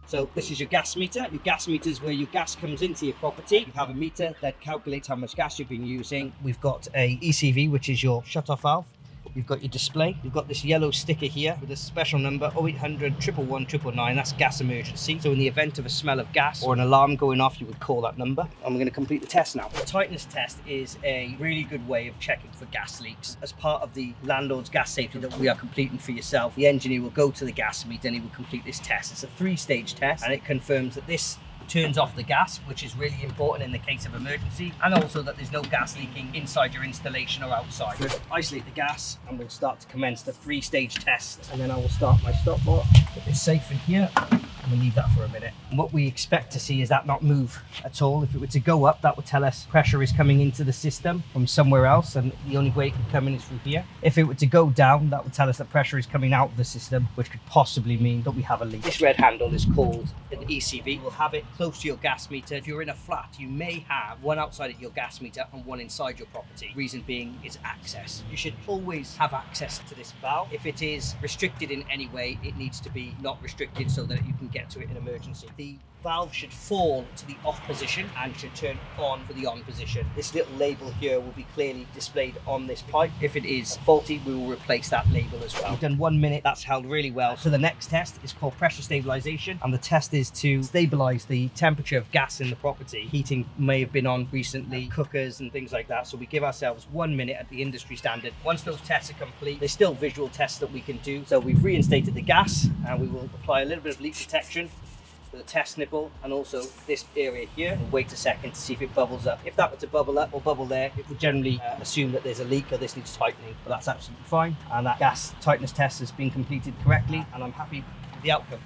So this is your gas meter. Your gas meter is where your gas comes into your property. You have a meter that calculates how much gas you've been using. We've got a ECV, which is your shut-off valve. You've got your display. You've got this yellow sticker here with a special number 0800 111 999. That's gas emergency. So in the event of a smell of gas or an alarm going off, you would call that number. And we're going to complete the test now. The tightness test is a really good way of checking for gas leaks. As part of the landlord's gas safety that we are completing for yourself, the engineer will go to the gas meter and he will complete this test. It's a 3-stage test, and it confirms that this turns off the gas, which is really important in the case of emergency, and also that there's no gas leaking inside your installation or outside. First, isolate the gas, and we'll start to commence the 3-stage test, and then I will start my stopwatch. Put this safe in here, and we'll leave that for a minute. And what we expect to see is that not move at all. If it were to go up, that would tell us pressure is coming into the system from somewhere else, and the only way it could come in is through here. If it were to go down, that would tell us that pressure is coming out of the system, which could possibly mean that we have a leak. This red handle is called an ECV. We'll have it close to your gas meter. If you're in a flat, you may have one outside of your gas meter and one inside your property. Reason being is access. You should always have access to this valve. If it is restricted in any way, it needs to be not restricted so that you can get to it in emergency. The valve should fall to the off position and should turn on for the on position. This little label here will be clearly displayed on this pipe. If it is faulty, we will replace that label as well. We've done 1 minute, that's held really well. So the next test is called pressure stabilization, and the test is to stabilize the temperature of gas in the property. Heating may have been on recently, cookers and things like that. So we give ourselves 1 minute at the industry standard. Once those tests are complete, there's still visual tests that we can do. So we've reinstated the gas, and we will apply a little bit of leak detection, the test nipple, and also this area here, and wait a second to see if it bubbles up. If that were to bubble up or bubble there, it would generally assume that there's a leak or this needs tightening, but that's absolutely fine. And that gas tightness test has been completed correctly, and I'm happy with the outcome.